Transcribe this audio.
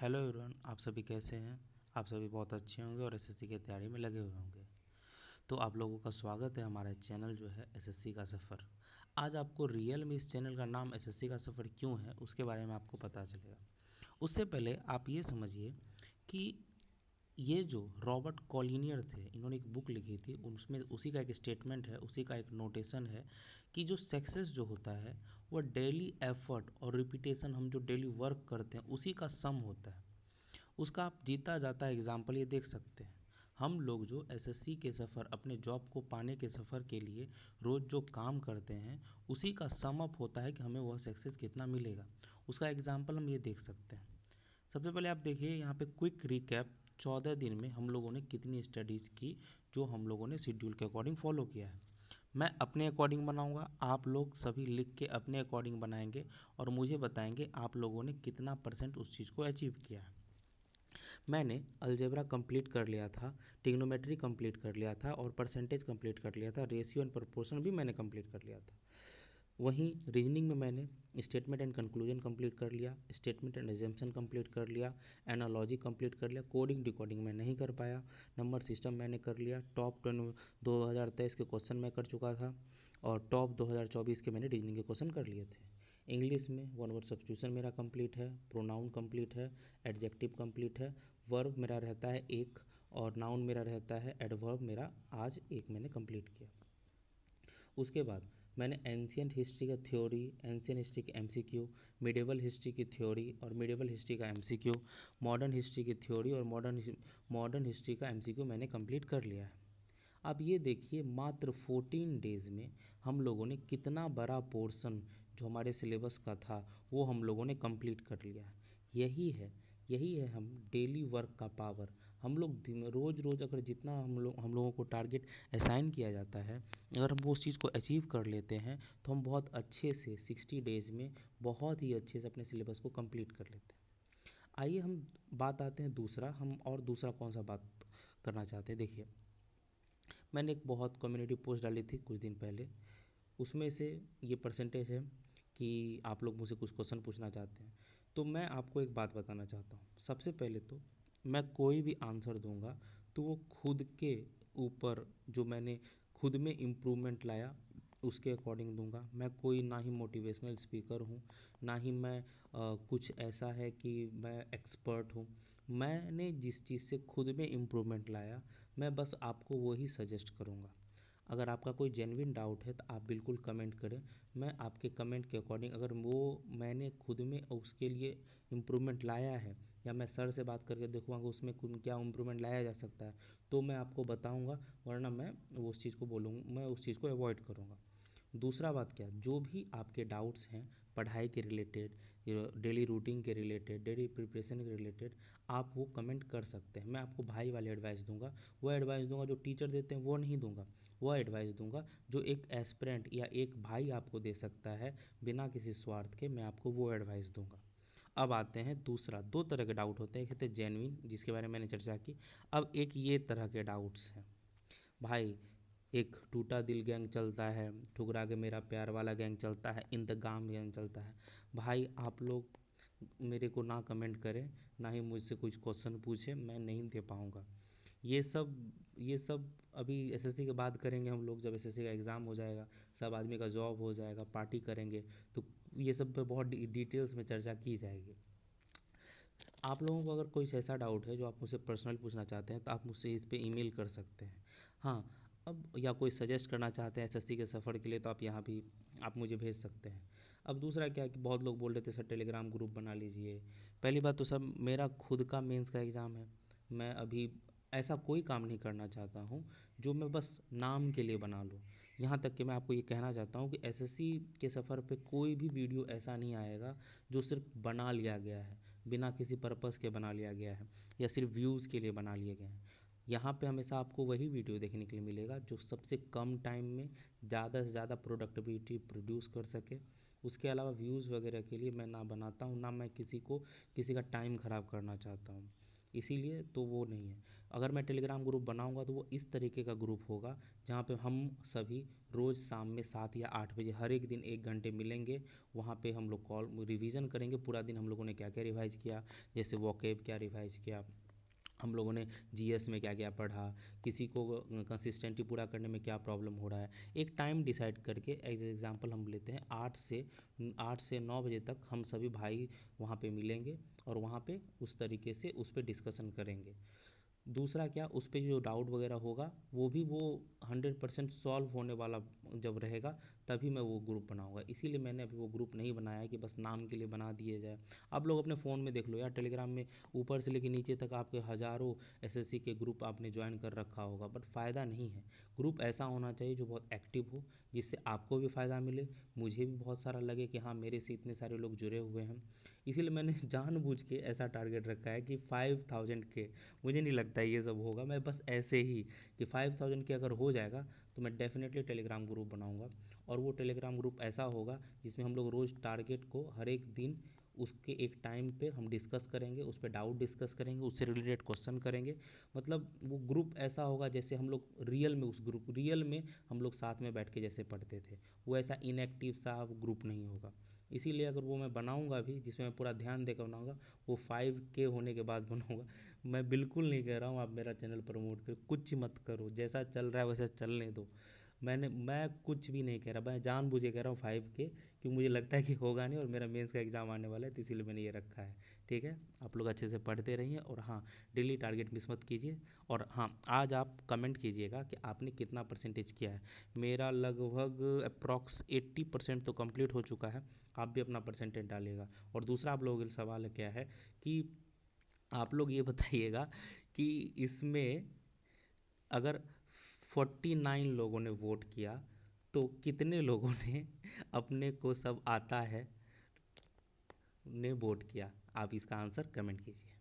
Hello everyone, आप सभी कैसे हैं। आप सभी बहुत अच्छे होंगे और एसएससी की तैयारी में लगे हुए होंगे। तो आप लोगों का स्वागत है हमारे चैनल जो है एसएससी का सफ़र। आज आपको रियल में इस चैनल का नाम एसएससी का सफ़र क्यों है उसके बारे में आपको पता चलेगा। उससे पहले आप ये समझिए कि ये जो रॉबर्ट कॉलिनियर थे, इन्होंने एक बुक लिखी थी, उसमें उसी का एक स्टेटमेंट है, उसी का एक नोटेशन है कि जो सक्सेस जो होता है वह डेली एफर्ट और रिपीटेशन, हम जो डेली वर्क करते हैं उसी का सम होता है। उसका आप जीता जाता एग्जाम्पल ये देख सकते हैं। हम लोग जो एसएससी के सफ़र, अपने जॉब को पाने के सफ़र के लिए रोज़ जो काम करते हैं उसी का सम अप होता है कि हमें वह सक्सेस कितना मिलेगा। उसका एग्जाम्पल हम ये देख सकते हैं। सबसे पहले आप देखिए यहाँ पे क्विक रिकैप, 14 दिन में हम लोगों ने कितनी स्टडीज़ की जो हम लोगों ने शेड्यूल के अकॉर्डिंग फॉलो किया है। मैं अपने अकॉर्डिंग बनाऊंगा, आप लोग सभी लिख के अपने अकॉर्डिंग बनाएंगे और मुझे बताएंगे आप लोगों ने कितना परसेंट उस चीज़ को अचीव किया है। मैंने अलजेब्रा कंप्लीट कर लिया था, ट्रिग्नोमेट्री कंप्लीट कर लिया था और परसेंटेज कंप्लीट कर लिया था, रेशियो एंड प्रोपोर्शन भी मैंने कंप्लीट कर लिया था। वहीं रीजनिंग में मैंने स्टेटमेंट एंड कंक्लूजन कंप्लीट कर लिया, स्टेटमेंट एंड एजम्पशन कंप्लीट कर लिया, एनालॉजी कंप्लीट कर लिया, कोडिंग डिकोडिंग मैं नहीं कर पाया, नंबर सिस्टम मैंने कर लिया, टॉप 2023 के क्वेश्चन मैं कर चुका था और टॉप 2024 के मैंने रीजनिंग के क्वेश्चन कर लिए थे। इंग्लिश में वन वर्ड सब्स्टिट्यूशन मेरा कंप्लीट है, प्रोनाउन कंप्लीट है, एडजेक्टिव कंप्लीट है, वर्ब मेरा रहता है एक और नाउन मेरा रहता है, एडवर्ब मेरा आज एक मैंने कंप्लीट किया। उसके बाद मैंने एंशियंट हिस्ट्री का थ्योरी, एंशियंट हिस्ट्री की एमसीक्यू, मिडिवल हिस्ट्री की थ्योरी और मिडिवल हिस्ट्री का एमसीक्यू, मॉडर्न हिस्ट्री की थ्योरी और मॉडर्न हिस्ट्री का एमसीक्यू मैंने कंप्लीट कर लिया है। अब ये देखिए, मात्र 14 डेज़ में हम लोगों ने कितना बड़ा पोर्शन जो हमारे सिलेबस का था वो हम लोगों ने कंप्लीट कर लिया है। यही है हम डेली वर्क का पावर। हम लोग रोज़ रोज़ अगर जितना हम लोगों को टारगेट असाइन किया जाता है, अगर हम वो उस चीज़ को अचीव कर लेते हैं तो हम बहुत अच्छे से 60 डेज़ में बहुत ही अच्छे से अपने सिलेबस को कंप्लीट कर लेते हैं। आइए हम बात आते हैं दूसरा, हम और दूसरा कौन सा बात करना चाहते हैं। देखिए, मैंने एक बहुत कम्युनिटी पोस्ट डाली थी कुछ दिन पहले, उसमें से ये परसेंटेज है कि आप लोग मुझसे कुछ क्वेश्चन पूछना चाहते हैं। तो मैं आपको एक बात बताना चाहता हूँ। सबसे पहले तो मैं कोई भी आंसर दूंगा तो वो खुद के ऊपर, जो मैंने खुद में इम्प्रूवमेंट लाया उसके अकॉर्डिंग दूंगा। मैं कोई ना ही मोटिवेशनल स्पीकर हूँ, ना ही मैं कुछ ऐसा है कि मैं एक्सपर्ट हूँ। मैंने जिस चीज़ से खुद में इम्प्रूवमेंट लाया मैं बस आपको वही सजेस्ट करूँगा। अगर आपका कोई जेन्युइन डाउट है तो आप बिल्कुल कमेंट करें। मैं आपके कमेंट के अकॉर्डिंग, अगर वो मैंने खुद में उसके लिए इम्प्रूवमेंट लाया है या मैं सर से बात करके देखूँगा उसमें क्या इम्प्रूवमेंट लाया जा सकता है तो मैं आपको बताऊँगा, वरना मैं वो उस चीज़ को बोलूँगा, मैं उस चीज़ को अवॉइड करूँगा। दूसरा बात क्या, जो भी आपके डाउट्स हैं पढ़ाई के रिलेटेड, डेली रूटीन के रिलेटेड, डेली प्रिपरेशन के रिलेटेड, आप वो कमेंट कर सकते हैं। मैं आपको भाई वाले एडवाइस दूंगा, वो एडवाइस दूंगा जो टीचर देते हैं वो नहीं दूंगा, वो एडवाइस दूंगा जो एक एस्पिरेंट या एक भाई आपको दे सकता है बिना किसी स्वार्थ के, मैं आपको वो एडवाइस दूंगा। अब आते हैं दूसरा, दो तरह के डाउट होते हैं, एक होते हैं जेन्युइन जिसके बारे में मैंने चर्चा की। अब एक ये तरह के डाउट्स हैं, भाई एक टूटा दिल गैंग चलता है, ठुकरा के मेरा प्यार वाला गैंग चलता है, इंतकाम गैंग चलता है। भाई आप लोग मेरे को ना कमेंट करें, ना ही मुझसे कुछ क्वेश्चन पूछें, मैं नहीं दे पाऊँगा। ये सब अभी एसएससी के बाद करेंगे हम लोग, जब एसएससी का एग्ज़ाम हो जाएगा, सब आदमी का जॉब हो जाएगा, पार्टी करेंगे, तो ये सब पे बहुत डिटेल्स में चर्चा की जाएगी। आप लोगों को अगर कोई ऐसा डाउट है जो आप मुझसे पर्सनल पूछना चाहते हैं तो आप मुझसे इस पे ईमेल कर सकते हैं। हाँ, अब या कोई सजेस्ट करना चाहते हैं एसएससी के सफ़र के लिए तो आप यहाँ भी आप मुझे भेज सकते हैं। अब दूसरा क्या है कि बहुत लोग बोल रहे थे सर टेलीग्राम ग्रुप बना लीजिए। पहली बात तो सर, मेरा खुद का मेंस का एग्ज़ाम है, मैं अभी ऐसा कोई काम नहीं करना चाहता हूँ जो मैं बस नाम के लिए बना लूँ। यहाँ तक कि मैं आपको ये कहना चाहता हूँ कि एसएससी के सफ़र पे कोई भी वीडियो ऐसा नहीं आएगा जो सिर्फ बना लिया गया है, बिना किसी पर्पस के बना लिया गया है या सिर्फ व्यूज़ के लिए बना लिए गए हैं। यहाँ पे हमेशा आपको वही वीडियो देखने के लिए मिलेगा जो सबसे कम टाइम में ज़्यादा से ज़्यादा प्रोडक्टिविटी प्रोड्यूस कर सके। उसके अलावा व्यूज़ वगैरह के लिए मैं ना बनाता हूँ, ना मैं किसी का टाइम ख़राब करना चाहता हूँ। इसीलिए तो वो नहीं है। अगर मैं टेलीग्राम ग्रुप बनाऊंगा तो वो इस तरीके का ग्रुप होगा जहाँ पे हम सभी रोज़ शाम में 7 या 8 बजे हर एक दिन 1 घंटे मिलेंगे। वहाँ पे हम लोग कॉल रिवीजन करेंगे, पूरा दिन हम लोगों ने क्या क्या रिवाइज किया, जैसे वोकेब क्या रिवाइज किया, हम लोगों ने जीएस में क्या क्या पढ़ा, किसी को कंसिस्टेंटली पूरा करने में क्या प्रॉब्लम हो रहा है। एक टाइम डिसाइड करके एज एग्जांपल हम लेते हैं 8 से 9 बजे तक हम सभी भाई वहाँ पे मिलेंगे और वहाँ पे उस तरीके से उस पर डिस्कशन करेंगे। दूसरा क्या, उस पर जो डाउट वगैरह होगा वो भी वो 100% सॉल्व होने वाला जब रहेगा तभी मैं वो ग्रुप बनाऊंगा। इसीलिए मैंने अभी वो ग्रुप नहीं बनाया है कि बस नाम के लिए बना दिए जाए। आप लोग अपने फ़ोन में देख लो यार, टेलीग्राम में ऊपर से लेकर नीचे तक आपके हज़ारों एसएससी के ग्रुप आपने ज्वाइन कर रखा होगा, बट फ़ायदा नहीं है। ग्रुप ऐसा होना चाहिए जो बहुत एक्टिव हो, जिससे आपको भी फ़ायदा मिले, मुझे भी बहुत सारा लगे कि हाँ मेरे से इतने सारे लोग जुड़े हुए हैं। इसीलिए मैंने जानबूझ के ऐसा टारगेट रखा है कि 5000 के, मुझे नहीं लगता ये सब होगा, मैं बस ऐसे ही कि 5000 के अगर हो जाएगा तो मैं डेफिनेटली टेलीग्राम ग्रुप बनाऊंगा। और वो टेलीग्राम ग्रुप ऐसा होगा जिसमें हम लोग रोज़ टारगेट को हर एक दिन उसके एक टाइम पे हम डिस्कस करेंगे, उस पर डाउट डिस्कस करेंगे, उससे रिलेटेड क्वेश्चन करेंगे। मतलब वो ग्रुप ऐसा होगा जैसे हम लोग रियल में, उस ग्रुप रियल में हम लोग साथ में बैठ के जैसे पढ़ते थे, वो ऐसा इनएक्टिव सा ग्रुप नहीं होगा। इसीलिए अगर वो मैं बनाऊंगा भी, जिसमें मैं पूरा ध्यान देकर बनाऊंगा, वो 5K होने के बाद बनाऊंगा। मैं बिल्कुल नहीं कह रहा हूँ आप मेरा चैनल प्रमोट करो, कुछ मत करो, जैसा चल रहा है वैसा चलने दो। मैं कुछ भी नहीं कह रहा, मैं जानबूझ के कह रहा हूँ 5K, क्योंकि मुझे लगता है कि होगा नहीं और मेरा मेंस का एग्ज़ाम आने वाला है, तो इसीलिए मैंने ये रखा है। ठीक है, आप लोग अच्छे से पढ़ते रहिए और हाँ, डेली टारगेट मिस मत कीजिए। और हाँ, आज आप कमेंट कीजिएगा कि आपने कितना परसेंटेज किया है। मेरा लगभग अप्रॉक्स 80% तो कंप्लीट हो चुका है। आप भी अपना परसेंटेज डालिएगा। और दूसरा आप लोगों के सवाल क्या है कि आप लोग ये बताइएगा कि इसमें अगर 49 लोगों ने वोट किया तो कितने लोगों ने अपने को सब आता है ने वोट किया। आप इसका आंसर कमेंट कीजिए।